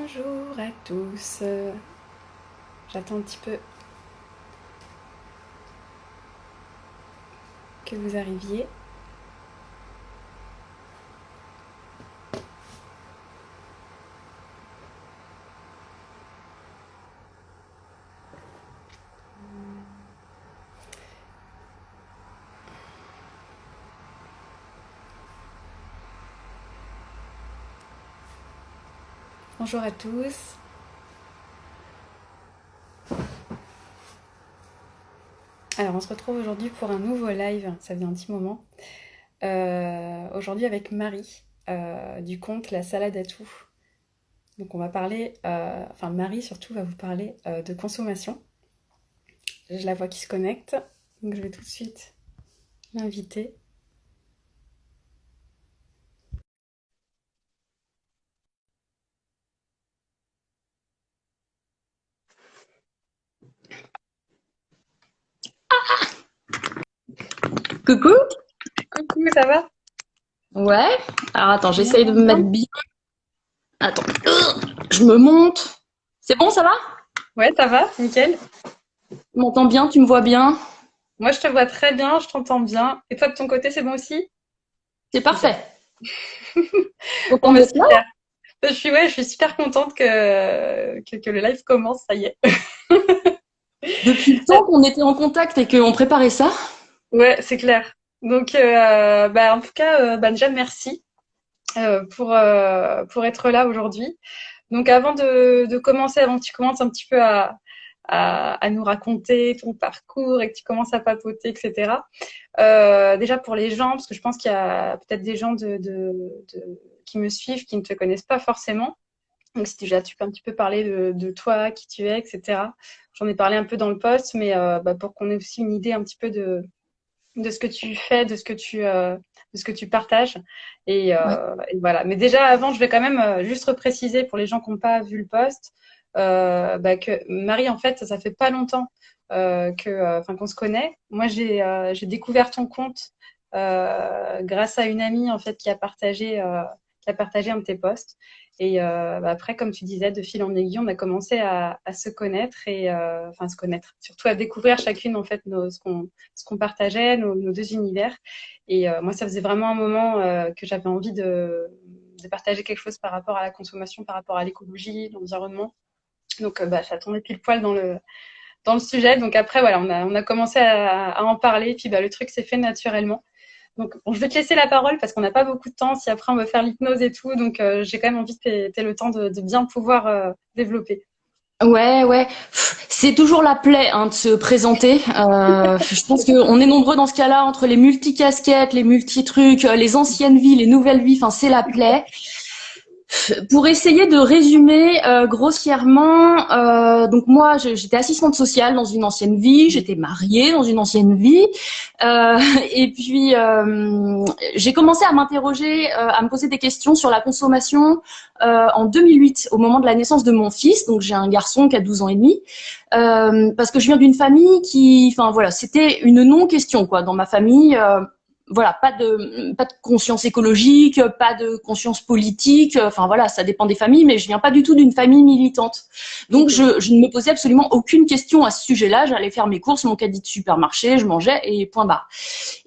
Bonjour à tous. J'attends un petit peu que vous arriviez. Bonjour à tous. Alors, on se retrouve aujourd'hui pour un nouveau live. Ça fait un petit moment. Aujourd'hui avec Marie du compte La Salade à tout. Donc, on va parler, enfin, Marie surtout va vous parler de consommation. Je la vois qui se connecte. Donc, je vais tout de suite l'inviter. Coucou. Coucou, ça va? Ouais. Alors attends, Tu j'essaye de m'entends me mettre bien? bien. Attends. Je me monte. C'est bon, ça va? Ouais, ça va, nickel. Tu m'entends bien? Tu me vois bien? Moi, je te vois très bien, je t'entends bien. Et toi, de ton côté, c'est bon aussi? C'est Super. parfait. Bon, Contente bah d'être là? super. Je suis super contente que le live commence, ça y est. Depuis le temps qu'on était en contact et qu'on préparait ça. Ouais, c'est clair. Donc, bah, en tout cas, bah, déjà, merci pour être là aujourd'hui. Donc, avant de commencer, avant que tu commences un petit peu à nous raconter ton parcours et que tu commences à papoter, etc. Déjà pour les gens, parce que je pense qu'il y a peut-être des gens qui me suivent qui ne te connaissent pas forcément. Donc, si déjà tu peux un petit peu parler de toi, qui tu es, etc. J'en ai parlé un peu dans le post, mais bah, pour qu'on ait aussi une idée un petit peu de ce que tu fais, de ce que tu partages. Ouais. Et voilà. Mais déjà, avant, je vais quand même juste repréciser pour les gens qui n'ont pas vu le post bah, que Marie, en fait, ça fait pas longtemps enfin, qu'on se connaît. Moi, j'ai découvert ton compte grâce à une amie en fait qui a partagé un de tes posts. Et bah, après, comme tu disais, de fil en aiguille, on a commencé à se connaître et enfin à se connaître, surtout à découvrir chacune en fait ce qu'on partageait, nos deux univers. Et moi, ça faisait vraiment un moment que j'avais envie de partager quelque chose par rapport à la consommation, par rapport à l'écologie, l'environnement. Donc, bah, ça tombait pile poil dans le sujet. Donc après, voilà, on a commencé à en parler. Puis bah, le truc s'est fait naturellement. Donc, bon, je vais te laisser la parole parce qu'on n'a pas beaucoup de temps. Si après on veut faire l'hypnose et tout, donc j'ai quand même envie que tu aies le temps de bien pouvoir développer. Ouais, ouais. C'est toujours la plaie hein, de se présenter. Je pense qu'on est nombreux dans ce cas-là entre les multicasquettes, les multi-trucs, les anciennes vies, les nouvelles vies. Enfin, c'est la plaie. Pour essayer de résumer grossièrement, donc moi j'étais assistante sociale dans une ancienne vie, j'étais mariée dans une ancienne vie, euh, et puis j'ai commencé à m'interroger, à me poser des questions sur la consommation en 2008, au moment de la naissance de mon fils. Donc j'ai un garçon qui a 12 ans et demi, parce que je viens d'une famille qui, enfin voilà, c'était une non-question quoi dans ma famille. Voilà, pas de conscience écologique, pas de conscience politique. Enfin voilà, ça dépend des familles, mais je viens pas du tout d'une famille militante. Donc Ok. je ne me posais absolument aucune question à ce sujet-là. J'allais faire mes courses, mon caddie de supermarché, je mangeais et point barre.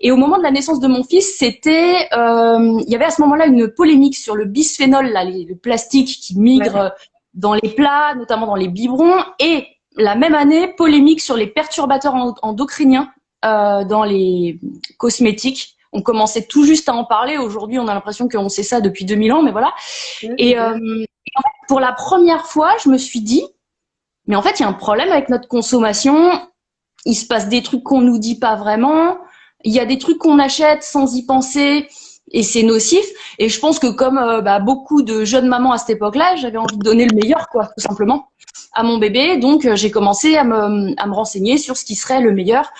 Et au moment de la naissance de mon fils, il y avait à ce moment-là une polémique sur le bisphénol, là, le plastique qui Ouais. migre dans les plats, notamment dans les biberons, et la même année, polémique sur les perturbateurs endocriniens dans les cosmétiques. On commençait tout juste à en parler. Aujourd'hui, on a l'impression qu'on sait ça depuis 2000 ans, mais voilà. Ouais, c'est Et clair. pour la première fois, je me suis dit, mais en fait, il y a un problème avec notre consommation. Il se passe des trucs qu'on nous dit pas vraiment. Il y a des trucs qu'on achète sans y penser et c'est nocif. Et je pense que comme beaucoup de jeunes mamans à cette époque-là, j'avais envie de donner le meilleur, quoi, tout simplement, à mon bébé. Donc j'ai commencé à me renseigner sur ce qui serait le meilleur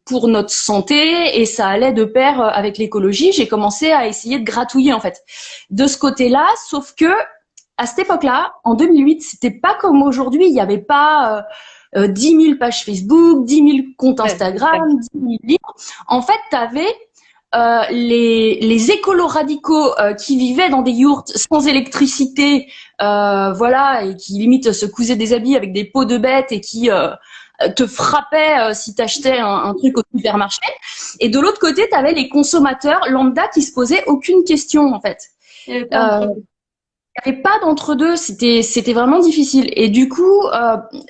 pour notre santé et ça allait de pair avec l'écologie. J'ai commencé à essayer de gratouiller en fait de ce côté-là, sauf que à cette époque-là, en 2008, c'était pas comme aujourd'hui. Il n'y avait pas 10 000 pages Facebook, 10 000 comptes Ouais, c'est clair. Instagram, 10 000 livres. En fait, tu avais les écolos radicaux qui vivaient dans des yourtes sans électricité, voilà, et qui limite se cousaient des habits avec des peaux de bêtes et qui te frappaient si t'achetais un truc au supermarché. Et de l'autre côté, t'avais les consommateurs lambda qui se posaient aucune question en fait. Il n'y avait pas d'entre-deux, c'était vraiment difficile. Et du coup,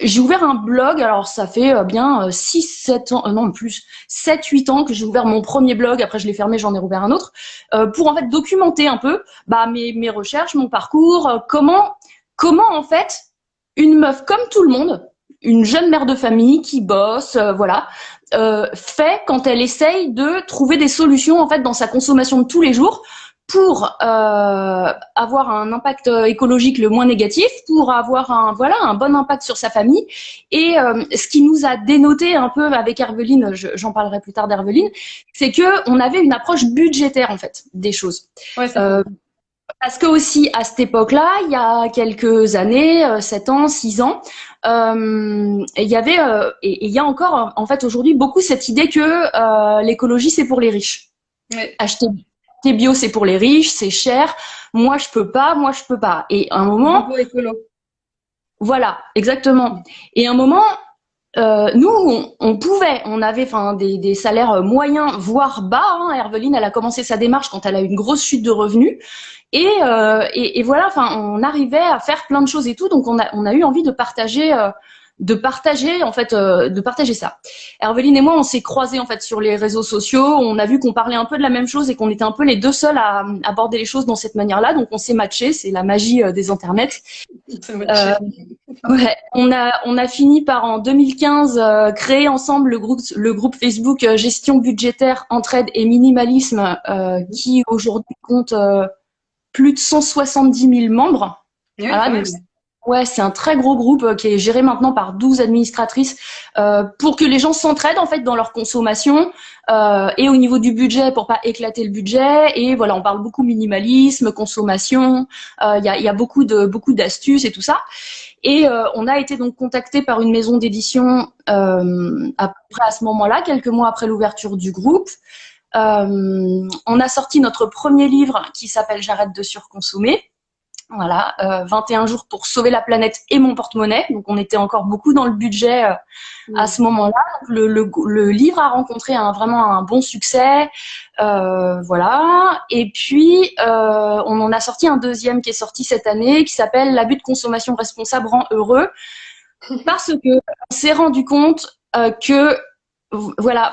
j'ai ouvert un blog, alors ça fait bien 6, 7 ans, non plus, 7, 8 ans que j'ai ouvert mon premier blog, après je l'ai fermé, j'en ai rouvert un autre, pour en fait documenter un peu mes recherches, mon parcours, comment en fait une meuf comme tout le monde, une jeune mère de famille qui bosse, voilà, fait quand elle essaye de trouver des solutions en fait dans sa consommation de tous les jours pour avoir un impact écologique le moins négatif, pour avoir un bon impact sur sa famille. Et ce qui nous a dénoté un peu avec Herveline, j'en parlerai plus tard d'Herveline, c'est que on avait une approche budgétaire en fait des choses. Ouais, parce que aussi à cette époque-là, il y a quelques années, 7 ans, 6 ans, il y avait et il y a encore en fait aujourd'hui beaucoup cette idée que l'écologie c'est pour les riches. Ouais. Acheter bio, c'est pour les riches, c'est cher. Moi, je peux pas. Et à un moment, voilà, exactement. Et à un moment, nous, on avait, des salaires moyens, voire bas. Hein. Herveline, elle a commencé sa démarche quand elle a eu une grosse chute de revenus. Et voilà, on arrivait à faire plein de choses et tout. Donc, on a eu envie de partager ça. Herveline et moi, on s'est croisés en fait sur les réseaux sociaux. On a vu qu'on parlait un peu de la même chose et qu'on était un peu les deux seuls à aborder les choses dans cette manière-là. Donc on s'est matchés. C'est la magie des internets. Ouais, on a fini par en 2015 créer ensemble le groupe Facebook Gestion budgétaire, entraide et minimalisme, qui aujourd'hui compte plus de 170 000 membres. Oui, voilà, donc, ouais, c'est un très gros groupe qui est géré maintenant par 12 administratrices pour que les gens s'entraident en fait dans leur consommation et au niveau du budget pour pas éclater le budget. Et voilà, on parle beaucoup minimalisme, consommation. Il y a beaucoup d'astuces et tout ça. Et on a été donc contacté par une maison d'édition à peu près à ce moment-là, quelques mois après l'ouverture du groupe. On a sorti notre premier livre qui s'appelle J'arrête de surconsommer. Voilà, 21 jours pour sauver la planète et mon porte-monnaie. Donc, on était encore beaucoup dans le budget à ce moment-là. Donc, le livre a rencontré vraiment un bon succès. Voilà. Et puis, on en a sorti un deuxième qui est sorti cette année, qui s'appelle L'abus de consommation responsable rend heureux. Parce que on s'est rendu compte que, voilà,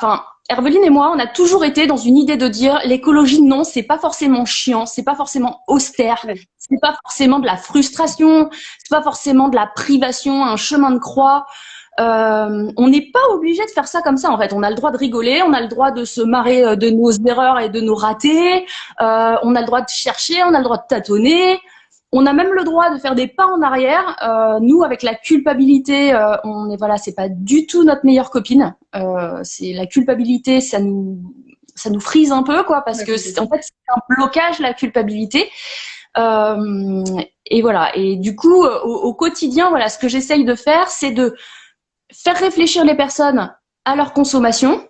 Herveline et moi, on a toujours été dans une idée de dire l'écologie, non, c'est pas forcément chiant, c'est pas forcément austère, c'est pas forcément de la frustration, c'est pas forcément de la privation, un chemin de croix. On n'est pas obligé de faire ça comme ça, en fait. On a le droit de rigoler, on a le droit de se marrer de nos erreurs et de nos ratés, on a le droit de chercher, on a le droit de tâtonner. On a même le droit de faire des pas en arrière. Nous, avec la culpabilité, c'est pas du tout notre meilleure copine. C'est la culpabilité, ça nous frise un peu, quoi, parce que en fait, c'est un blocage, la culpabilité. Et voilà. Et du coup, au quotidien, voilà, ce que j'essaye de faire, c'est de faire réfléchir les personnes à leur consommation,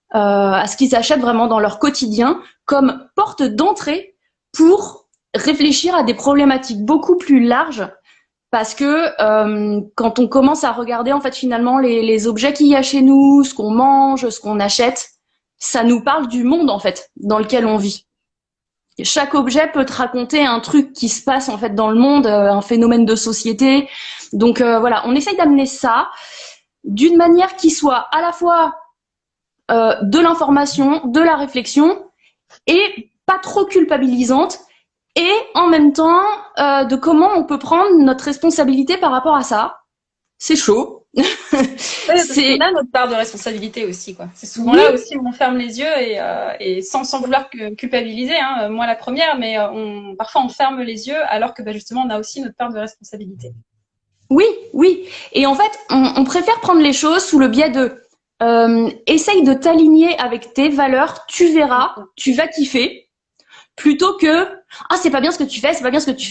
à ce qu'ils achètent vraiment dans leur quotidien, comme porte d'entrée pour réfléchir à des problématiques beaucoup plus larges, parce que quand on commence à regarder en fait finalement les objets qu'il y a chez nous, ce qu'on mange, ce qu'on achète, ça nous parle du monde en fait dans lequel on vit. Chaque objet peut te raconter un truc qui se passe en fait dans le monde, un phénomène de société. Donc voilà, on essaye d'amener ça d'une manière qui soit à la fois de l'information, de la réflexion et pas trop culpabilisante. Et en même temps, de comment on peut prendre notre responsabilité par rapport à ça. C'est chaud. C'est là notre part de responsabilité aussi, quoi. C'est souvent là aussi où on ferme les yeux et sans vouloir culpabiliser. Hein, moi la première, mais parfois on ferme les yeux alors que justement on a aussi notre part de responsabilité. Oui. Et en fait, on préfère prendre les choses sous le biais de essaye de t'aligner avec tes valeurs, tu verras, tu vas kiffer. Plutôt que c'est pas bien ce que tu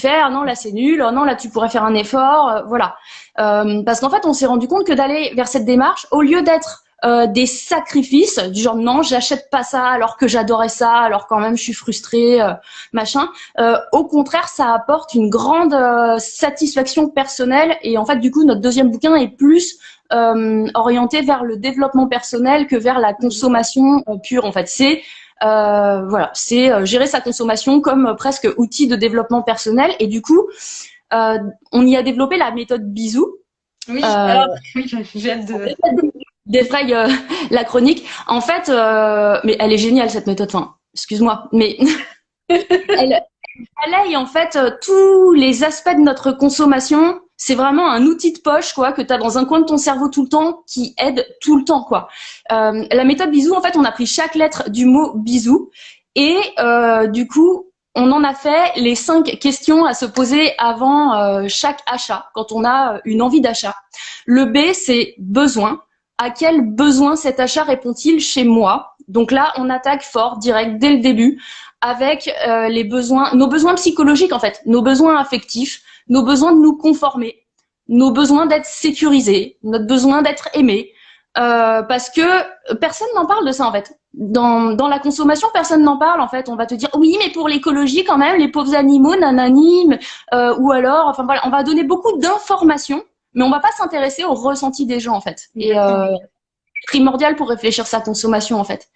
fais, ah non là c'est nul, oh non là tu pourrais faire un effort, voilà. Parce qu'en fait on s'est rendu compte que d'aller vers cette démarche, au lieu d'être des sacrifices du genre non, j'achète pas ça alors que j'adorais ça, alors quand même je suis frustrée, machin. Au contraire, ça apporte une grande satisfaction personnelle et en fait du coup notre deuxième bouquin est plus orienté vers le développement personnel que vers la consommation pure. En fait, c'est voilà, c'est gérer sa consommation comme presque outil de développement personnel. Et du coup, on y a développé la méthode bisou. Oui, alors, oui, j'ai hâte de. Défraye la chronique. En fait, mais elle est géniale cette méthode. Enfin, excuse-moi, mais elle balaye en fait tous les aspects de notre consommation. C'est vraiment un outil de poche quoi que tu as dans un coin de ton cerveau tout le temps qui aide tout le temps quoi. La méthode bisou, en fait, on a pris chaque lettre du mot bisou et du coup, on en a fait les 5 questions à se poser avant chaque achat quand on a une envie d'achat. Le B, c'est besoin. À quel besoin cet achat répond-il chez moi? Donc là, on attaque fort, direct, dès le début, avec les besoins, nos besoins psychologiques en fait, nos besoins affectifs, nos besoins de nous conformer, nos besoins d'être sécurisés, notre besoin d'être aimé, parce que personne n'en parle de ça en fait. Dans la consommation, personne n'en parle en fait. On va te dire oui, mais pour l'écologie quand même, les pauvres animaux, nanani, ou alors, enfin voilà, on va donner beaucoup d'informations, mais on va pas s'intéresser au ressenti des gens en fait. Et primordial pour réfléchir sa consommation en fait.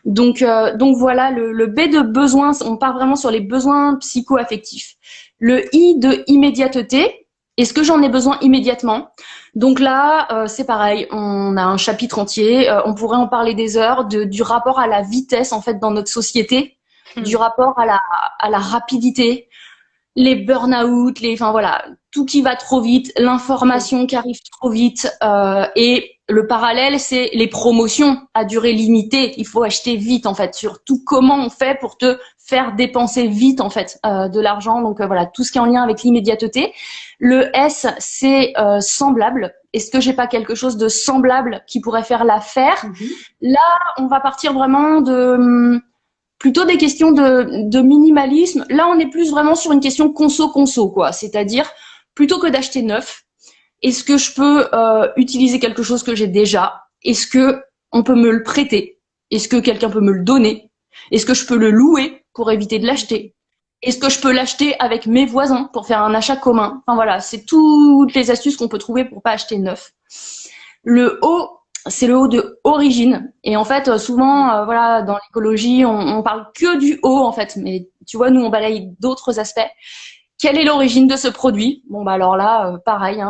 Donc voilà, le B de besoin, on part vraiment sur les besoins psycho-affectifs. Le I de immédiateté, est-ce que j'en ai besoin immédiatement? Donc là, c'est pareil, on a un chapitre entier, on pourrait en parler des heures, du rapport à la vitesse en fait dans notre société, du rapport à la rapidité, les burn-out, enfin voilà, tout qui va trop vite, l'information qui arrive trop vite, et le parallèle, c'est les promotions à durée limitée. Il faut acheter vite en fait. Surtout comment on fait pour te faire dépenser vite en fait de l'argent. Donc voilà, tout ce qui est en lien avec l'immédiateté. Le S, c'est semblable. Est-ce que j'ai pas quelque chose de semblable qui pourrait faire l'affaire? Là, on va partir vraiment de plutôt des questions de minimalisme. Là, on est plus vraiment sur une question conso quoi. C'est-à-dire plutôt que d'acheter neuf. Est-ce que je peux utiliser quelque chose que j'ai déjà? Est-ce que on peut me le prêter? Est-ce que quelqu'un peut me le donner? Est-ce que je peux le louer pour éviter de l'acheter? Est-ce que je peux l'acheter avec mes voisins pour faire un achat commun? Enfin voilà, c'est toutes les astuces qu'on peut trouver pour pas acheter neuf. Le O, c'est le O de origine. Et en fait, souvent, voilà, dans l'écologie, on parle que du O en fait. Mais tu vois, nous, on balaye d'autres aspects. Quelle est l'origine de ce produit? Bon, bah alors là, pareil.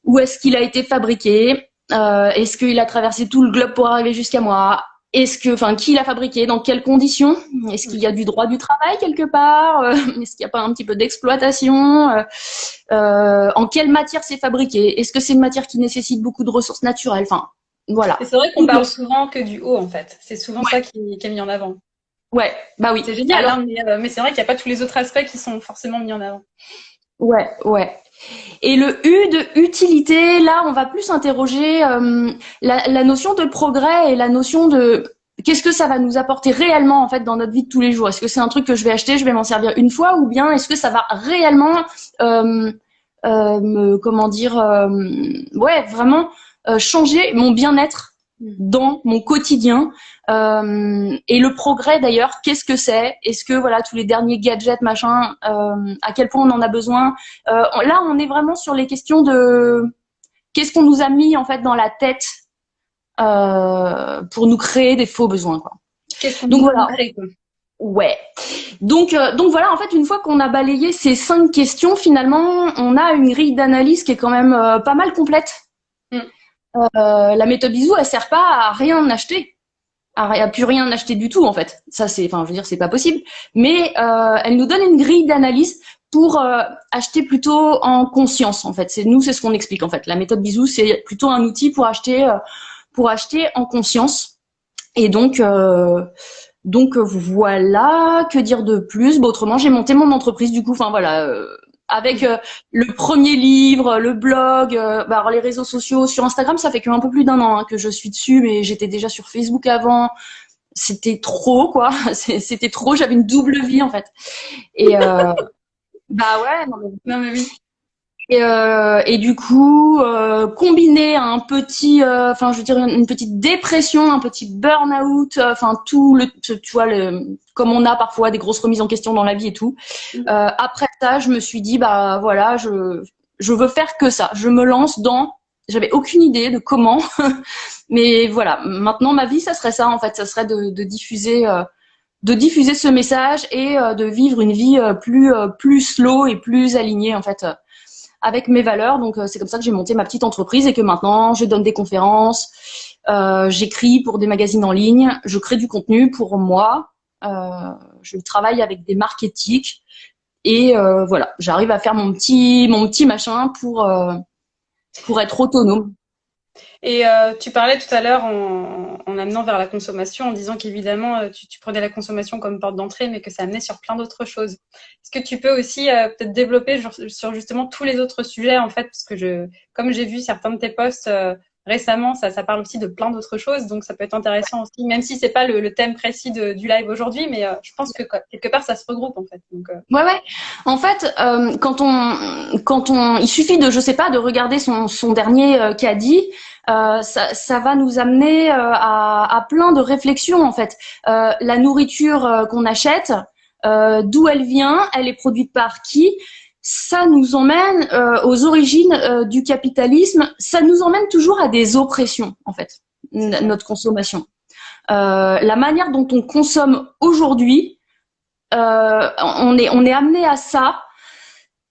Où est-ce qu'il a été fabriqué? Est-ce qu'il a traversé tout le globe pour arriver jusqu'à moi? Qui l'a fabriqué? Dans quelles conditions? Est-ce qu'il y a du droit du travail quelque part? Est-ce qu'il n'y a pas un petit peu d'exploitation? En quelle matière c'est fabriqué? Est-ce que c'est une matière qui nécessite beaucoup de ressources naturelles? Enfin, voilà. Et c'est vrai qu'on parle souvent que du haut en fait. C'est souvent ça qui est mis en avant. Ouais, bah oui. C'est génial, mais c'est vrai qu'il n'y a pas tous les autres aspects qui sont forcément mis en avant. Ouais. Et le U de utilité, là, on va plus interroger la notion de progrès et la notion de qu'est-ce que ça va nous apporter réellement en fait dans notre vie de tous les jours. Est-ce que c'est un truc que je vais acheter, je vais m'en servir une fois, ou bien est-ce que ça va réellement vraiment changer mon bien-être dans mon quotidien. Et le progrès d'ailleurs, qu'est-ce que c'est? Est-ce que voilà tous les derniers gadgets machin, à quel point on en a besoin? Là, on est vraiment sur les questions de qu'est-ce qu'on nous a mis en fait dans la tête pour nous créer des faux besoins quoi. Donc voilà. Ouais. Donc voilà, en fait, une fois qu'on a balayé ces 5 questions, finalement, on a une grille d'analyse qui est quand même pas mal complète. La méthode bisou, elle sert pas à rien acheter, à plus rien acheter du tout en fait. Ça c'est, enfin, je veux dire, c'est pas possible. Mais elle nous donne une grille d'analyse pour acheter plutôt en conscience en fait. C'est ce qu'on explique en fait. La méthode bisou, c'est plutôt un outil pour acheter en conscience. Et donc voilà, que dire de plus? Bon, autrement, j'ai monté mon entreprise du coup. Enfin voilà. Avec le premier livre, le blog, alors les réseaux sociaux. Sur Instagram, ça fait un peu plus d'1 an que je suis dessus, mais j'étais déjà sur Facebook avant. C'était trop, quoi. C'était trop. J'avais une double vie, en fait. Et bah ouais. Non mais oui. Et du coup, combiné à un petit, enfin, je veux dire, une petite dépression, un petit burn-out, enfin, tu vois, comme on a parfois des grosses remises en question dans la vie et tout. Après ça, je me suis dit, bah voilà, je veux faire que ça. Je me lance dans. J'avais aucune idée de comment, mais voilà. Maintenant, ma vie, ça serait ça, en fait, ça serait de diffuser. De diffuser ce message et de vivre une vie plus slow et plus alignée, en fait, avec mes valeurs. Donc c'est comme ça que j'ai monté ma petite entreprise et que maintenant je donne des conférences, j'écris pour des magazines en ligne, je crée du contenu pour moi, je travaille avec des marques éthiques et voilà, j'arrive à faire mon petit machin pour être autonome. Et tu parlais tout à l'heure en amenant vers la consommation, en disant qu'évidemment, tu prenais la consommation comme porte d'entrée, mais que ça amenait sur plein d'autres choses. Est-ce que tu peux aussi peut-être développer sur justement tous les autres sujets, en fait, parce que comme j'ai vu certains de tes posts récemment, ça parle aussi de plein d'autres choses, donc ça peut être intéressant aussi, même si c'est pas le thème précis du live aujourd'hui, mais je pense que quelque part ça se regroupe en fait. Donc, Ouais. En fait, il suffit de, je sais pas, de regarder son dernier caddie. Ça va nous amener à plein de réflexions en fait. La nourriture qu'on achète, d'où elle vient, elle est produite par qui, ça nous emmène aux origines du capitalisme, ça nous emmène toujours à des oppressions en fait, notre consommation. La manière dont on consomme aujourd'hui, on est amené à ça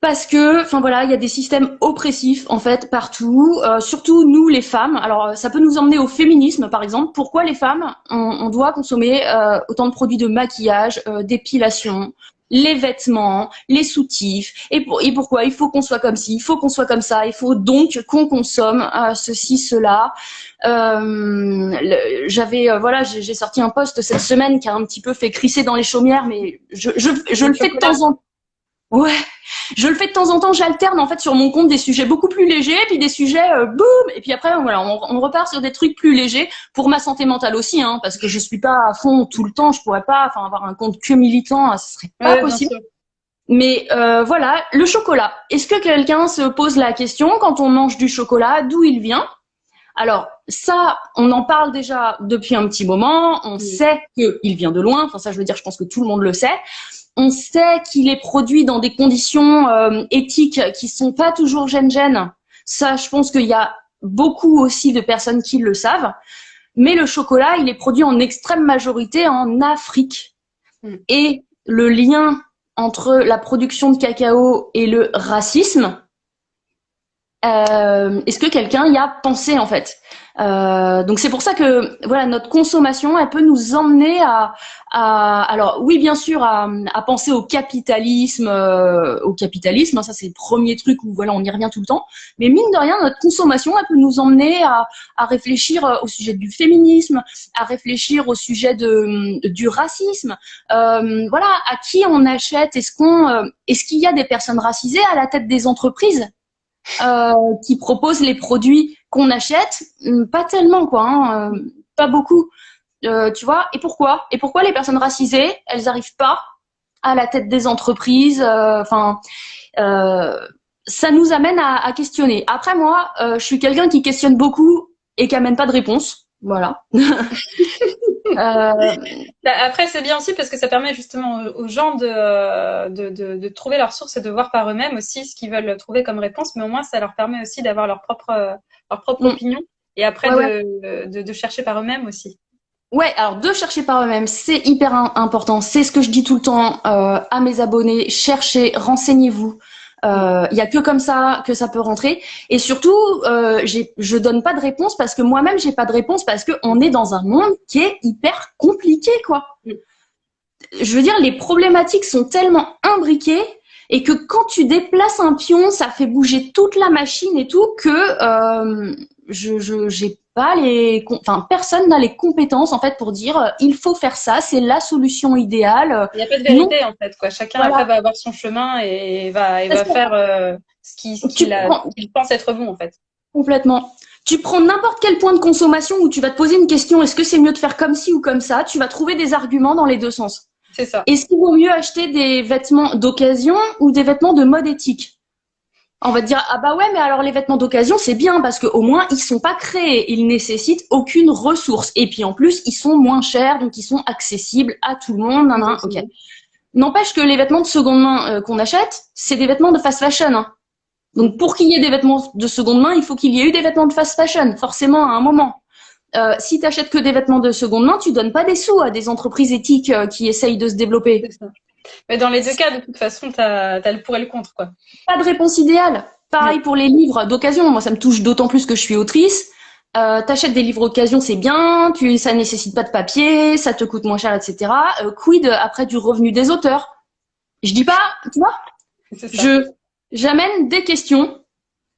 parce que, enfin voilà, il y a des systèmes oppressifs en fait partout, surtout nous les femmes. Alors ça peut nous emmener au féminisme par exemple. Pourquoi les femmes on doit consommer autant de produits de maquillage, d'épilation, les vêtements, les soutifs, et pourquoi il faut qu'on soit comme ci, il faut qu'on soit comme ça, il faut donc qu'on consomme ceci, cela. Voilà, j'ai sorti un post cette semaine qui a un petit peu fait crisser dans les chaumières, mais je le fais de temps en temps. Ouais, je le fais de temps en temps, j'alterne en fait sur mon compte des sujets beaucoup plus légers, puis des sujets boum, et puis après voilà, on repart sur des trucs plus légers pour ma santé mentale aussi, hein, parce que je suis pas à fond tout le temps, je pourrais pas, enfin avoir un compte que militant, ce serait pas possible. Mais voilà, le chocolat. Est-ce que quelqu'un se pose la question quand on mange du chocolat, d'où il vient? Alors ça, on en parle déjà depuis un petit moment, on sait qu'il vient de loin, enfin ça je veux dire, je pense que tout le monde le sait. On sait qu'il est produit dans des conditions éthiques qui sont pas toujours gène. Ça, je pense qu'il y a beaucoup aussi de personnes qui le savent. Mais le chocolat, il est produit en extrême majorité en Afrique. Et le lien entre la production de cacao et le racisme, est-ce que quelqu'un y a pensé en fait? Donc c'est pour ça que voilà, notre consommation, elle peut nous emmener alors oui bien sûr à penser au capitalisme, hein, ça c'est le premier truc où voilà on y revient tout le temps. Mais mine de rien, notre consommation, elle peut nous emmener à réfléchir au sujet du féminisme, à réfléchir au sujet du racisme. Voilà, à qui on achète? Est-ce qu'il y a des personnes racisées à la tête des entreprises qui proposent les produits qu'on achète? Pas tellement quoi, hein, pas beaucoup, tu vois. Et pourquoi les personnes racisées, elles n'arrivent pas à la tête des entreprises? Enfin, ça nous amène à questionner. Après moi, je suis quelqu'un qui questionne beaucoup et qui amène pas de réponse. Voilà. Après, c'est bien aussi parce que ça permet justement aux gens de trouver leurs sources et de voir par eux-mêmes aussi ce qu'ils veulent trouver comme réponse, mais au moins ça leur permet aussi d'avoir leur propre opinion et après de chercher par eux-mêmes aussi. Ouais, alors de chercher par eux-mêmes, c'est hyper important. C'est ce que je dis tout le temps à mes abonnés. Cherchez, renseignez-vous. Il y a que comme ça que ça peut rentrer. Et surtout, je donne pas de réponse parce que moi-même j'ai pas de réponse parce que on est dans un monde qui est hyper compliqué, quoi. Je veux dire, les problématiques sont tellement imbriquées et que quand tu déplaces un pion, ça fait bouger toute la machine et tout que j'ai pas personne n'a les compétences en fait pour dire il faut faire ça, c'est la solution idéale. Il n'y a pas de vérité en fait, quoi. Chacun après va avoir son chemin et va faire ce qu'il pense être bon en fait. Complètement. Tu prends n'importe quel point de consommation où tu vas te poser une question, est-ce que c'est mieux de faire comme ci ou comme ça? Tu vas trouver des arguments dans les deux sens. C'est ça. Est-ce qu'il vaut mieux acheter des vêtements d'occasion ou des vêtements de mode éthique? On va te dire, ah bah ouais, mais alors les vêtements d'occasion, c'est bien parce qu'au moins, ils sont pas créés. Ils nécessitent aucune ressource. Et puis en plus, ils sont moins chers, donc ils sont accessibles à tout le monde. Nan, nan, ok. N'empêche que les vêtements de seconde main qu'on achète, c'est des vêtements de fast fashion. Hein. Donc pour qu'il y ait des vêtements de seconde main, il faut qu'il y ait eu des vêtements de fast fashion, forcément à un moment. Si tu achètes que des vêtements de seconde main, tu donnes pas des sous à des entreprises éthiques qui essayent de se développer. C'est ça. Mais dans les deux cas, de toute façon, t'as le pour et le contre, quoi. Pas de réponse idéale. Pareil pour les livres d'occasion. Moi, ça me touche d'autant plus que je suis autrice. T'achètes des livres d'occasion, c'est bien. Ça nécessite pas de papier, ça te coûte moins cher, etc. Quid après du revenu des auteurs? Je dis pas, tu vois. J'amène des questions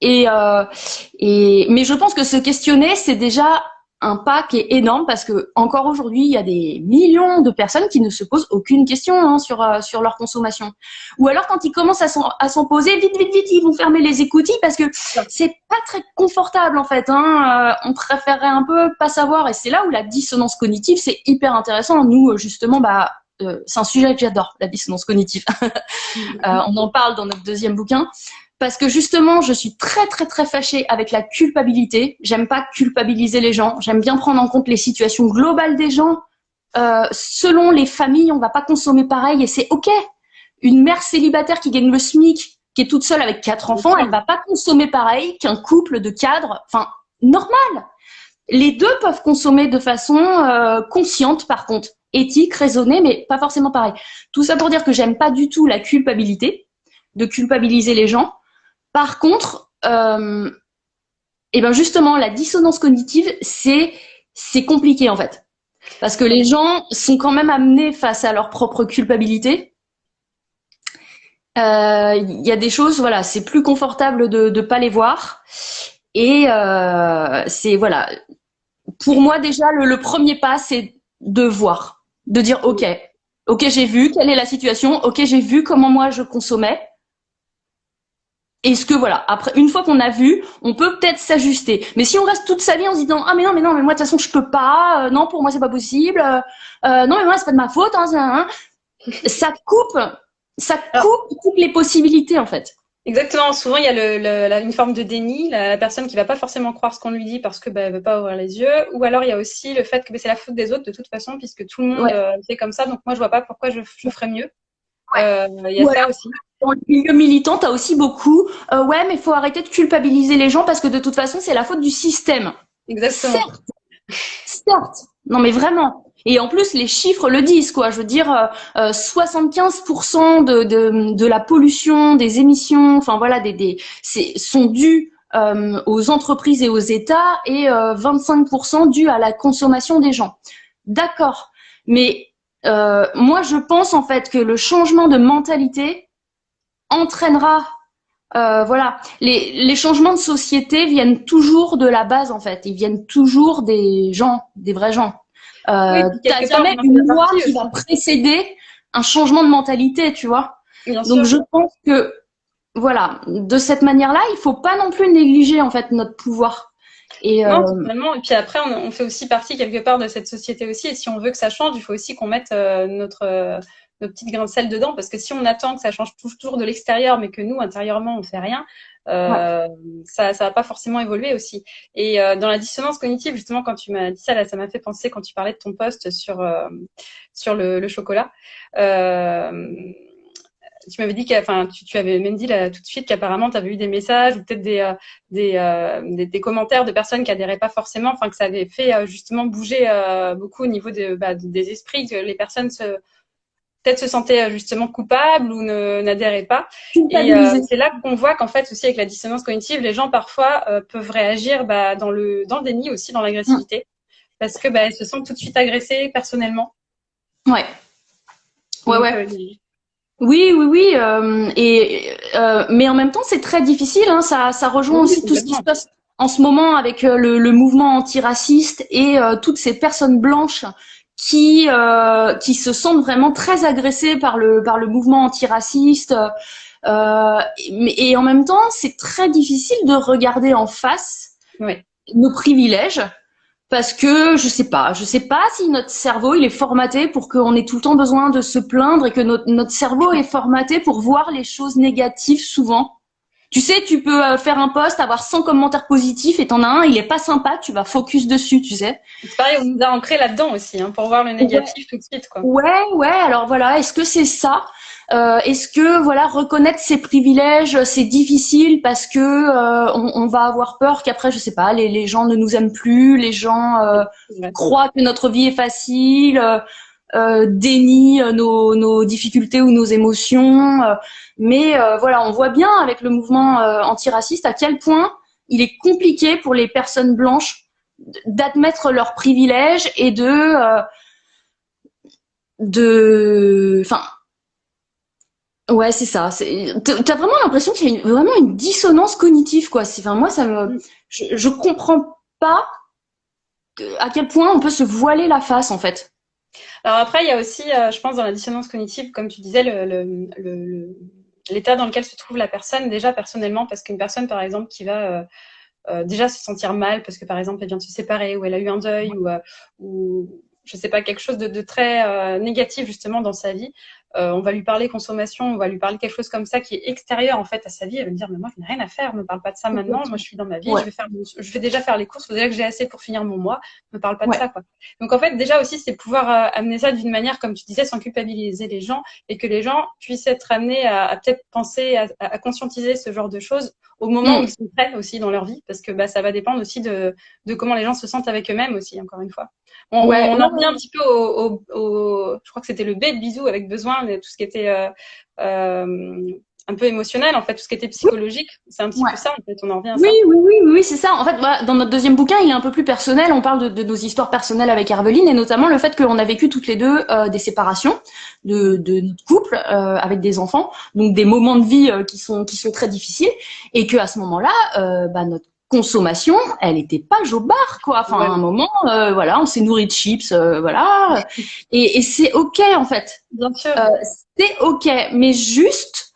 mais je pense que se questionner, c'est déjà un pas qui est énorme parce que encore aujourd'hui, il y a des millions de personnes qui ne se posent aucune question hein, sur leur consommation. Ou alors quand ils commencent à s'en poser, vite, ils vont fermer les écoutilles parce que c'est pas très confortable en fait. Hein. On préférerait un peu pas savoir et c'est là où la dissonance cognitive, c'est hyper intéressant. Nous, justement, c'est un sujet que j'adore, la dissonance cognitive. On en parle dans notre deuxième bouquin. Parce que justement, je suis très fâchée avec la culpabilité. J'aime pas culpabiliser les gens. J'aime bien prendre en compte les situations globales des gens. Selon les familles, on va pas consommer pareil et c'est ok. Une mère célibataire qui gagne le SMIC, qui est toute seule avec 4 enfants, elle va pas consommer pareil qu'un couple de cadres. Enfin, normal. Les deux peuvent consommer de façon consciente, par contre, éthique, raisonnée, mais pas forcément pareil. Tout ça pour dire que j'aime pas du tout la culpabilité, de culpabiliser les gens. Par contre, justement, la dissonance cognitive, c'est compliqué en fait, parce que les gens sont quand même amenés face à leur propre culpabilité. Il y a des choses, voilà, c'est plus confortable de pas les voir, et c'est voilà. Pour moi déjà, le premier pas, c'est de voir, de dire ok, j'ai vu quelle est la situation, ok, j'ai vu comment moi je consommais. Est-ce que voilà, après une fois qu'on a vu, on peut peut-être s'ajuster. Mais si on reste toute sa vie en se disant ah mais non mais moi de toute façon je peux pas, non pour moi c'est pas possible, non mais moi c'est pas de ma faute, hein, ça coupe toutes les possibilités en fait. Exactement. Souvent il y a une forme de déni, la personne qui va pas forcément croire ce qu'on lui dit parce que elle veut pas ouvrir les yeux, ou alors il y a aussi le fait que c'est la faute des autres de toute façon puisque tout le monde fait comme ça, donc moi je vois pas pourquoi je ferais mieux. Il y a ça aussi. Dans le milieu militant, t'as aussi beaucoup. Ouais, mais il faut arrêter de culpabiliser les gens parce que de toute façon, c'est la faute du système. Exactement. Certes. Non, mais vraiment. Et en plus, les chiffres le disent, quoi. Je veux dire, 75% de la pollution, des émissions, enfin voilà, sont dus aux entreprises et aux États et 25% dus à la consommation des gens. D'accord. Mais moi, je pense en fait que le changement de mentalité entraînera, voilà, les changements de société viennent toujours de la base en fait. Ils viennent toujours des gens, des vrais gens. T'as jamais une loi qui va précéder un changement de mentalité, tu vois. Donc je pense que voilà, de cette manière-là, il faut pas non plus négliger en fait notre pouvoir. Non, totalement. Et puis après, on fait aussi partie quelque part de cette société aussi. Et si on veut que ça change, il faut aussi qu'on mette nos petites grains de sel dedans. Parce que si on attend que ça change toujours de l'extérieur, mais que nous, intérieurement, on fait rien, ça va pas forcément évoluer aussi. Et dans la dissonance cognitive, justement, quand tu m'as dit ça, là, ça m'a fait penser quand tu parlais de ton post sur le chocolat. Tu m'avais dit tu avais même dit là tout de suite qu'apparemment tu avais eu des messages ou peut-être des commentaires de personnes qui adhéraient pas forcément, que ça avait fait justement bouger beaucoup au niveau des esprits, que les personnes peut-être se sentaient justement coupables ou n'adhéraient pas. Et c'est là qu'on voit qu'en fait aussi avec la dissonance cognitive, les gens parfois peuvent réagir dans le déni aussi, dans l'agressivité, parce que elles se sentent tout de suite agressées personnellement. Ouais. Oui, mais en même temps, c'est très difficile. Hein, ça rejoint aussi tout ce qui se passe en ce moment avec le mouvement antiraciste et toutes ces personnes blanches qui se sentent vraiment très agressées par le mouvement antiraciste. Et en même temps, c'est très difficile de regarder en face nos privilèges. Parce que je sais pas si notre cerveau il est formaté pour qu'on ait tout le temps besoin de se plaindre et que notre cerveau est formaté pour voir les choses négatives souvent. Tu sais, tu peux faire un post, avoir 100 commentaires positifs et t'en as un, il est pas sympa, tu vas focus dessus, tu sais. C'est pareil, on nous a ancré là-dedans aussi, hein, pour voir le Ouais, négatif tout de suite, quoi. ouais. Alors voilà, est-ce que c'est ça? Est-ce que voilà, reconnaître ses privilèges, c'est difficile parce que on va avoir peur qu'après, je sais pas, les gens ne nous aiment plus, les gens Ouais. croient que notre vie est facile, dénient nos difficultés ou nos émotions. Mais voilà, on voit bien avec le mouvement antiraciste à quel point il est compliqué pour les personnes blanches d'admettre leurs privilèges et enfin, ouais, c'est ça. T'as vraiment l'impression qu'il y a vraiment une dissonance cognitive, quoi. Enfin, moi, je comprends pas à quel point on peut se voiler la face, en fait. Alors après, il y a aussi, je pense, dans la dissonance cognitive, comme tu disais, l'état dans lequel se trouve la personne, déjà personnellement, parce qu'une personne, par exemple, qui va déjà se sentir mal parce que, par exemple, elle vient de se séparer ou elle a eu un deuil ou je sais pas, quelque chose de très négatif, justement, dans sa vie, on va lui parler consommation, on va lui parler quelque chose comme ça qui est extérieur, en fait, à sa vie. Elle va me dire, mais moi, je n'ai rien à faire, me parle pas de ça maintenant. Moi, je suis dans ma vie, Ouais, je vais déjà faire les courses, faut déjà que j'ai assez pour finir mon mois. Me parle pas de ouais, ça, quoi. Donc, en fait, déjà aussi, c'est pouvoir amener ça d'une manière, comme tu disais, sans culpabiliser les gens et que les gens puissent être amenés à peut-être penser, à conscientiser ce genre de choses au moment où mm, ils sont prêts aussi dans leur vie, parce que bah, ça va dépendre aussi de comment les gens se sentent avec eux-mêmes aussi, encore une fois. ouais. On Non, en revient un petit peu je crois que c'était le B de bisous avec besoin, mais tout ce qui était un peu émotionnel, en fait, tout ce qui était psychologique, c'est un petit ouais. peu ça, en fait, on en revient à Oui, ça. oui, c'est ça. En fait, voilà, dans notre deuxième bouquin, il est un peu plus personnel. On parle de nos histoires personnelles avec Herveline et notamment le fait qu'on a vécu toutes les deux des séparations de notre couple avec des enfants, donc des moments de vie qui sont très difficiles et que à ce moment-là, bah, notre consommation, elle était pas jobard quoi. Enfin, à Ouais, un moment, voilà, on s'est nourri de chips, voilà, et c'est ok en fait. bien sûr. Euh, c'est ok, mais juste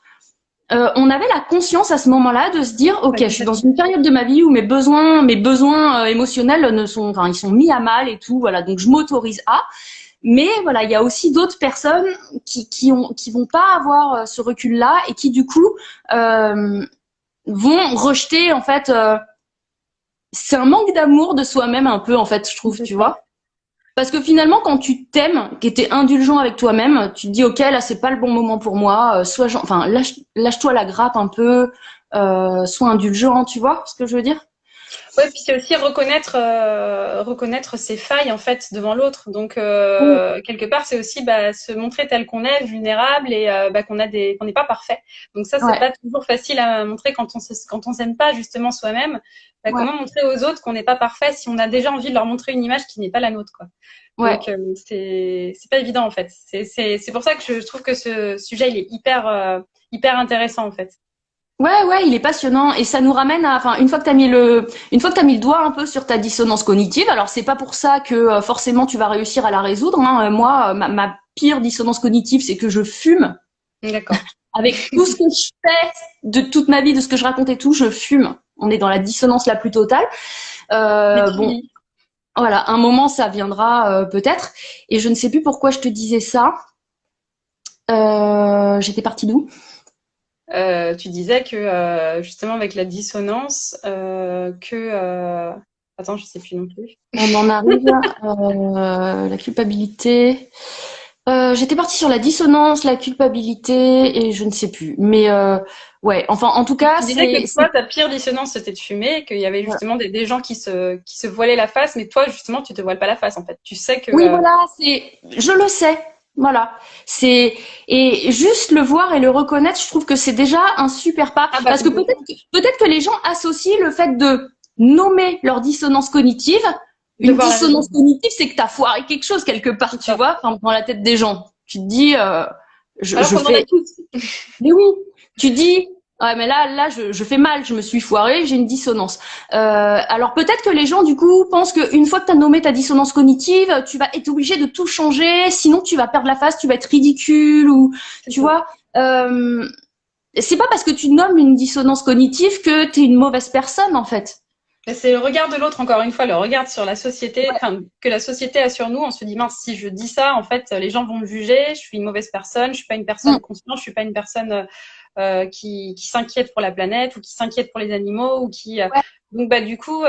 on avait la conscience à ce moment-là de se dire, ok, Ouais, je suis dans complètement. une période de ma vie où mes besoins émotionnels enfin, ils sont mis à mal et tout, voilà. Donc je m'autorise à. Mais voilà, il y a aussi d'autres personnes qui vont pas avoir ce recul-là et qui du coup euh, vont rejeter en fait. C'est un manque d'amour de soi-même un peu en fait, je trouve, tu Complètement. vois. Parce que finalement, quand tu t'aimes, que t'es indulgent avec toi-même, tu te dis ok, là c'est pas le bon moment pour moi. Enfin lâche-toi la grappe un peu, sois indulgent, tu vois ce que je veux dire? Ouais, puis c'est aussi reconnaître ses failles en fait devant l'autre. Donc Oui, quelque part, c'est aussi bah, se montrer tel qu'on est, vulnérable et bah, qu'on n'est pas parfait. Donc ça, c'est ouais, pas toujours facile à montrer quand on s'aime pas justement soi-même. Bah, ouais, comment montrer aux autres qu'on n'est pas parfait si on a déjà envie de leur montrer une image qui n'est pas la nôtre, quoi. ouais. Donc c'est pas évident en fait. C'est pour ça que je trouve que ce sujet il est hyper intéressant en fait. Ouais, il est passionnant et ça nous ramène à, enfin, une fois que t'as mis le doigt un peu sur ta dissonance cognitive, alors c'est pas pour ça que forcément tu vas réussir à la résoudre, hein. Moi, ma pire dissonance cognitive, c'est que je fume. D'accord. Avec tout ce que je fais de toute ma vie, de ce que je raconte et tout, je fume. On est dans la dissonance la plus totale. Mais tu Bon, lis. voilà, un moment ça viendra peut-être. Et je ne sais plus pourquoi je te disais ça. J'étais partie d'où? Tu disais que justement avec la dissonance, attends, je sais plus non plus. On en arrive la culpabilité. J'étais partie sur la dissonance, la culpabilité et je ne sais plus. Mais ouais, enfin en tout cas, Tu disais que c'est toi, ta pire dissonance, c'était de fumer, qu'il y avait justement des gens qui se voilaient la face, mais toi, justement, tu te voiles pas la face, en fait. Tu sais que, oui, voilà, je le sais. Voilà. Et juste le voir et le reconnaître, je trouve que c'est déjà un super pas. ah bah Parce que complètement, peut-être que les gens associent le fait de nommer leur dissonance cognitive. de Une voir la dissonance raison. cognitive, c'est que t'as foiré quelque chose quelque part, C'est tu ça. vois, enfin, dans la tête des gens. Tu te dis, Alors je qu'on en a fais, tous. mais oui, tu dis, ouais, mais là, je fais mal, je me suis foirée, j'ai une dissonance. Alors peut-être que les gens, du coup, pensent qu'une fois que tu as nommé ta dissonance cognitive, tu vas être obligé de tout changer, sinon tu vas perdre la face, tu vas être ridicule, ou, C'est tu ça. vois. C'est pas parce que tu nommes une dissonance cognitive que tu es une mauvaise personne, en fait. Mais c'est le regard de l'autre, encore une fois, le regard sur la société, Ouais. enfin, que la société a sur nous. On se dit, mince, si je dis ça, en fait, les gens vont me juger, je suis une mauvaise personne, je suis pas une Mm. personne consciente, je suis pas une personne qui s'inquiètent pour la planète ou qui s'inquiètent pour les animaux ou qui Ouais. donc du coup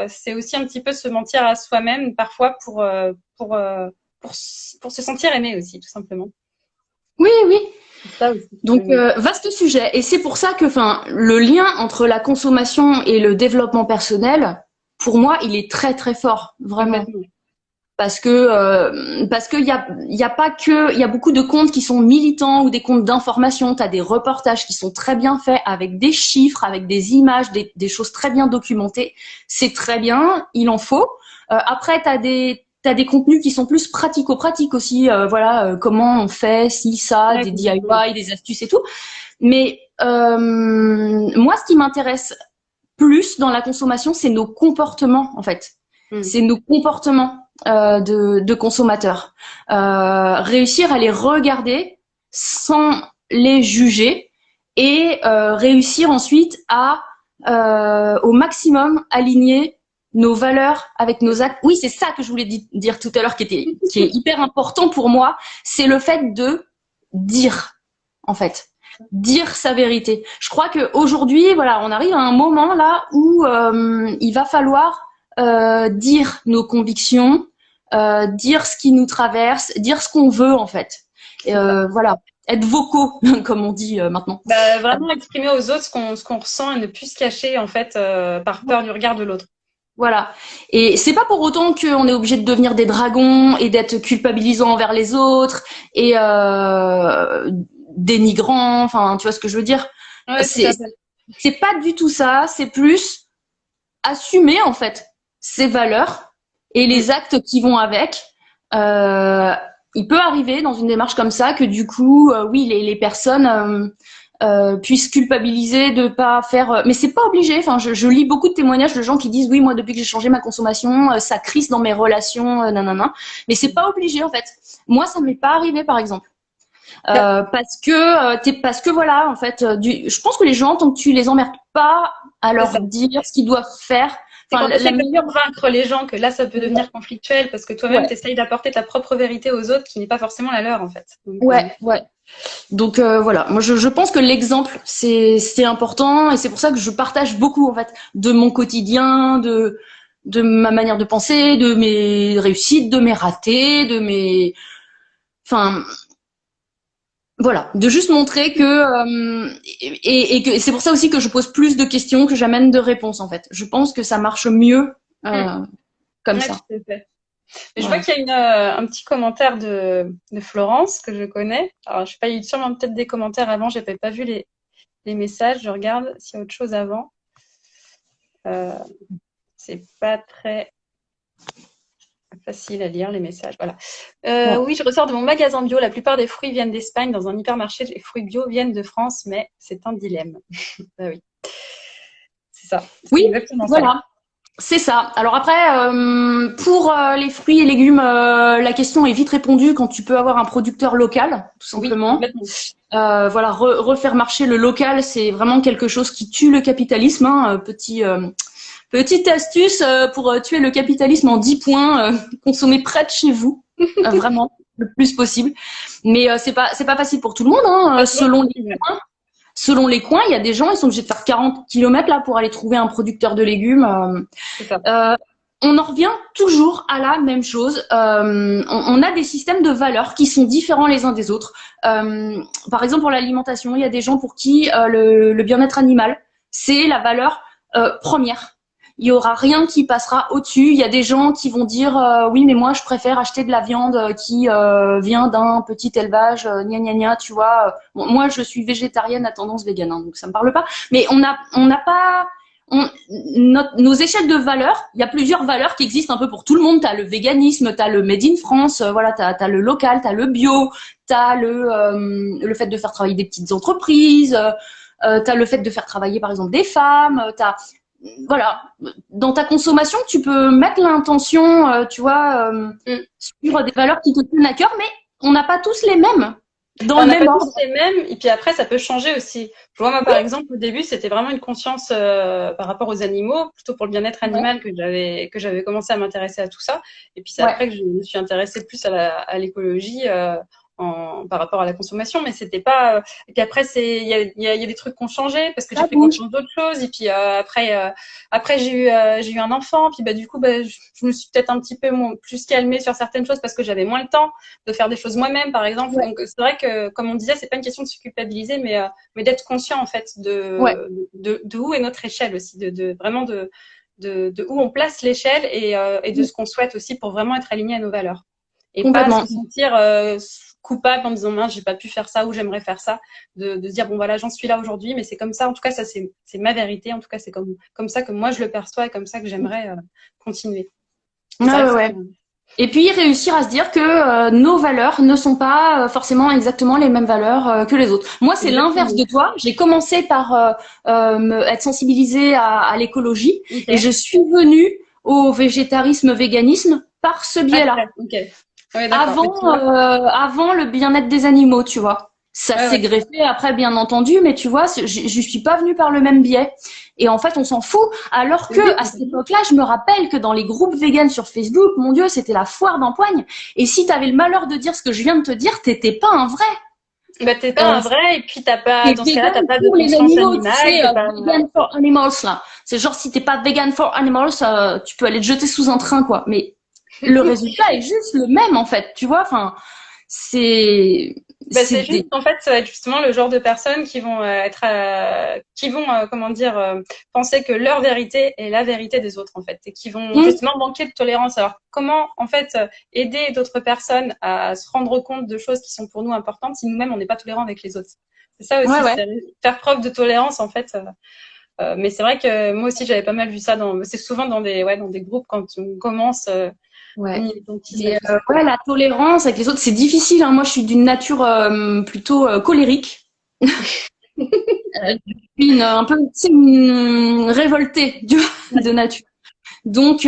c'est aussi un petit peu se mentir à soi-même parfois pour se sentir aimé aussi tout simplement. Oui, oui. C'est ça aussi. Donc vaste sujet. Et c'est pour ça que, enfin, le lien entre la consommation et le développement personnel, pour moi, il est très très fort, vraiment. Complètement. Parce que il y a pas que, il y a beaucoup de comptes qui sont militants ou des comptes d'information. T'as des reportages qui sont très bien faits avec des chiffres, avec des images, des choses très bien documentées. C'est très bien, il en faut. Après, t'as des contenus qui sont plus pratico-pratiques aussi. Voilà, comment on fait ci, ça, Ouais, des complètement. DIY, des astuces et tout. Mais moi, ce qui m'intéresse plus dans la consommation, c'est nos comportements en fait. Mm. C'est nos comportements de consommateurs. Réussir à les regarder sans les juger et réussir ensuite à au maximum aligner nos valeurs avec nos actes. Oui, c'est ça que je voulais dire tout à l'heure qui est hyper important pour moi, c'est le fait de dire en fait dire sa vérité. Je crois qu'aujourd'hui, voilà, on arrive à un moment là où il va falloir dire nos convictions, dire ce qui nous traverse, dire ce qu'on veut en fait. Voilà, être vocaux, comme on dit maintenant. Bah, vraiment exprimer aux autres ce qu'on ressent et ne plus se cacher en fait par peur du regard de l'autre. Voilà. Et c'est pas pour autant qu'on est obligé de devenir des dragons et d'être culpabilisant envers les autres et dénigrant. Enfin, tu vois ce que je veux dire? Ouais, tout C'est à fait. c'est pas du tout ça. C'est plus assumer en fait ses valeurs et Mm. les actes qui vont avec. Euh, il peut arriver dans une démarche comme ça que du coup, oui, les personnes puissent culpabiliser de pas faire. Mais c'est pas obligé. Enfin, je lis beaucoup de témoignages de gens qui disent oui, moi depuis que j'ai changé ma consommation, ça crisse dans mes relations, nanana. Mais c'est pas obligé en fait. Moi, ça m'est pas arrivé par exemple. Bah, Parce que voilà, en fait, je pense que les gens, tant que tu les emmerdes pas à c'est ça. leur dire ce qu'ils doivent faire, C'est enfin, quand tu essaies la de meilleure. convaincre les gens que là, ça peut devenir conflictuel parce que toi-même, Ouais, tu essayes d'apporter ta propre vérité aux autres qui n'est pas forcément la leur, en fait. Donc, ouais, ouais. Donc voilà, moi je pense que l'exemple c'est important et c'est pour ça que je partage beaucoup en fait de mon quotidien, de ma manière de penser, de mes réussites, de mes ratés, de mes, enfin voilà, de juste montrer que et que c'est pour ça aussi que je pose plus de questions que j'amène de réponses en fait. Je pense que ça marche mieux mm. comme Ouais, ça. tout à fait. Mais je vois Voilà. qu'il y a un petit commentaire de Florence que je connais. Alors, je sais pas, il y a eu sûrement peut-être des commentaires avant, j'avais pas vu les messages. Je regarde s'il y a autre chose avant. Euh, c'est pas très facile à lire les messages. Voilà. Ouais. Oui, je ressors de mon magasin bio. La plupart des fruits viennent d'Espagne. Dans un hypermarché, les fruits bio viennent de France, mais c'est un dilemme. Ah oui, c'est ça. C'est Oui, exactement ça. voilà. C'est ça. Alors après, pour les fruits et légumes, la question est vite répondue quand tu peux avoir un producteur local, tout Oui, simplement. complètement. Voilà, refaire marcher le local, c'est vraiment quelque chose qui tue le capitalisme. Hein. Petite astuce pour tuer le capitalisme en 10 points, consommer près de chez vous, vraiment le plus possible. Mais c'est pas facile pour tout le monde. Hein. Pas toujours possible. Selon les coins, il y a des gens, ils sont obligés de faire 40 kilomètres là pour aller trouver un producteur de légumes. C'est ça. On en revient toujours à la même chose. On a des systèmes de valeurs qui sont différents les uns des autres. Par exemple, pour l'alimentation, il y a des gens pour qui le bien-être animal, c'est la valeur première. Il y aura rien qui passera au-dessus. Il y a des gens qui vont dire oui, mais moi je préfère acheter de la viande qui vient d'un petit élevage, gna gna gna, tu vois. Bon, moi je suis végétarienne à tendance végane, hein, donc ça me parle pas. Mais on n'a pas nos échelles de valeurs, il y a plusieurs valeurs qui existent un peu pour tout le monde. Tu as le véganisme, tu as le made in France, voilà, tu as le local, tu as le bio, tu as le fait de faire travailler des petites entreprises, tu as le fait de faire travailler par exemple des femmes, voilà, dans ta consommation, tu peux mettre l'intention, tu vois, Mm. sur des valeurs qui te tiennent à cœur, mais on n'a pas tous les mêmes dans On le n'a même pas tous ordre. les mêmes, et puis après, ça peut changer aussi. Je vois, moi, par exemple, au début, c'était vraiment une conscience par rapport aux animaux, plutôt pour le bien-être Ouais, animal que j'avais commencé à m'intéresser à tout ça. Et puis c'est ouais, après que je me suis intéressée plus à l'écologie, par rapport à la consommation, mais c'était pas. Et puis après, il y a des trucs qui ont changé parce que j'ai Ça pris bouge. conscience d'autres choses. Et puis après j'ai eu un enfant. Puis du coup, je me suis peut-être un petit peu plus calmée sur certaines choses parce que j'avais moins le temps de faire des choses moi-même, par exemple. Ouais. Donc c'est vrai que, comme on disait, c'est pas une question de se culpabiliser, mais d'être conscient en fait Ouais, de où est notre échelle aussi, vraiment de où on place l'échelle et de ce qu'on souhaite aussi pour vraiment être aligné à nos valeurs. Et pas complètement. se sentir coupable en disant mince, j'ai pas pu faire ça ou j'aimerais faire ça. De se dire bon voilà, j'en suis là aujourd'hui, mais c'est comme ça. En tout cas, ça c'est ma vérité. En tout cas, c'est comme ça que moi je le perçois et comme ça que j'aimerais continuer. C'est Ouais, vrai ouais, que ouais. Et puis réussir à se dire que nos valeurs ne sont pas forcément exactement les mêmes valeurs que les autres. Moi, c'est l'inverse exactement. de toi. J'ai commencé par être sensibilisée à l'écologie et Ok. je suis venue au végétarisme, véganisme par ce biais-là. Après, ok. Ouais, d'accord. Mais tu Avant, vois. avant le bien-être des animaux, tu vois. Ça Ouais, s'est ouais. greffé après, bien entendu, mais tu vois, je suis pas venue par le même biais. Et en fait, on s'en fout. Alors que, Oui, à cette époque-là, je me rappelle que dans les groupes véganes sur Facebook, mon Dieu, c'était la foire d'empoigne. Et si t'avais le malheur de dire ce que je viens de te dire, t'étais pas un vrai. bah t'es pas Euh, un vrai et puis t'as pas T'es dans ce cas-là t'as vegan pas de pour les conscience animaux, tu animale, sais, t'es pas. vegan for animals, là. C'est genre, si t'es pas vegan for animals, tu peux aller te jeter sous un train, quoi. Mais le résultat est juste le même, en fait, tu vois. Enfin, c'est, Bah, c'est c'est juste, des, en fait, ça va être justement le genre de personnes qui vont comment dire, penser que leur vérité est la vérité des autres, en fait, et qui vont Mmh, justement manquer de tolérance. Alors, comment, en fait, aider d'autres personnes à se rendre compte de choses qui sont pour nous importantes si nous-mêmes, on n'est pas tolérants avec les autres? C'est ça ouais, aussi, ouais. c'est faire preuve de tolérance, en fait. Mais c'est vrai que moi aussi, j'avais pas mal vu ça c'est souvent dans des groupes quand on commence le Ouais. militantisme et Mais tout ça. ouais, la tolérance avec les autres, c'est difficile, hein. Moi, je suis d'une nature plutôt colérique. Je suis un peu, tu sais, révoltée, tu vois, de nature. Donc,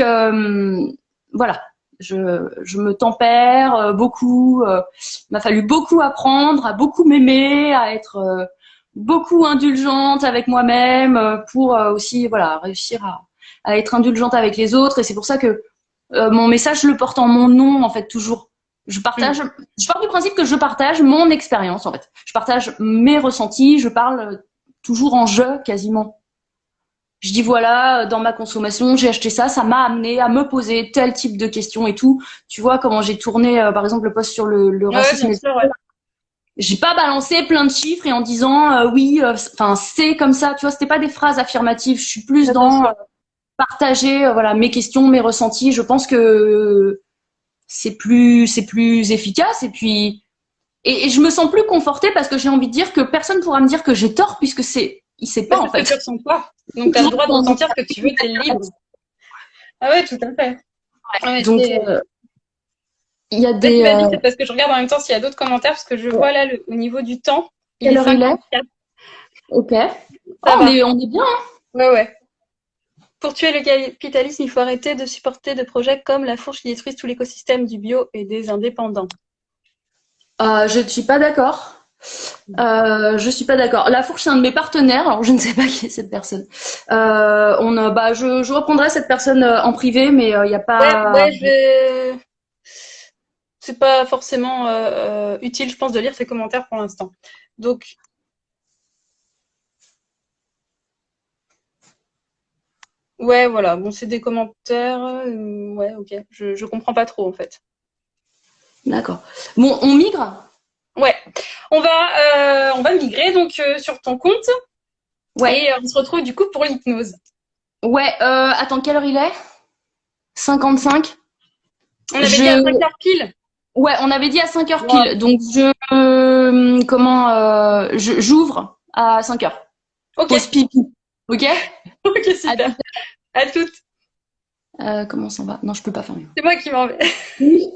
voilà, je me tempère beaucoup. Il m'a fallu beaucoup apprendre, à beaucoup m'aimer, à être beaucoup indulgente avec moi-même pour aussi, voilà, réussir à être indulgente avec les autres. Et c'est pour ça que mon message, je le porte en mon nom, en fait, toujours. Mm. Je pars du principe que je partage mon expérience, en fait. Je partage mes ressentis, je parle toujours en je, quasiment. Je dis voilà, dans ma consommation, j'ai acheté ça, ça m'a amené à me poser tel type de questions et tout. Tu vois comment j'ai tourné, par exemple, le post sur le Ouais, racisme. bien sûr, ouais. J'ai pas balancé plein de chiffres et en disant oui, enfin c'est comme ça. Tu vois, c'était pas des phrases affirmatives. Je suis plus Ouais, bien dans sûr. partager, voilà, mes questions, mes ressentis. Je pense que c'est plus efficace et puis et je me sens plus confortée parce que j'ai envie de dire que personne pourra me dire que j'ai tort puisque il sait Mais pas c'est en ce que tu fait. ressens toi. Donc, tu as le droit de ressentir ce que tu veux, tu es libre. Ah ouais, tout à fait. Ah ouais, Donc il y a des vas-y, c'est parce que je regarde en même temps s'il y a d'autres commentaires, parce que je vois là, au niveau du temps, il est quelle heure il est? 54. Ok. Oh, Ça va. on est bien. Ouais, ouais. Pour tuer le capitalisme, il faut arrêter de supporter de projets comme la fourche qui détruisent tout l'écosystème du bio et des indépendants. Je ne suis pas d'accord. Je suis pas d'accord. La Fourche, c'est un de mes partenaires. Alors, je ne sais pas qui est cette personne. Je reprendrai cette personne en privé, mais il n'y a Ouais, pas. ouais, c'est pas forcément utile, je pense, de lire ces commentaires pour l'instant. Donc, ouais, voilà. Bon, c'est des commentaires. Ouais, ok. Je comprends pas trop, en fait. D'accord. Bon, on migre. Ouais. On va migrer donc sur ton compte Ouais. et on se retrouve du coup pour l'hypnose. Ouais. Attends, quelle heure il est? 55. On avait dit à Je. 5 heures pile. Ouais, on avait dit à 5 heures Wow. pile. Donc j'ouvre à 5 heures. Ok. Pause pipi. Ok. Ok, À tout super. À toutes. comment ça va? Non, je peux pas fermer. C'est moi qui m'en vais. Oui.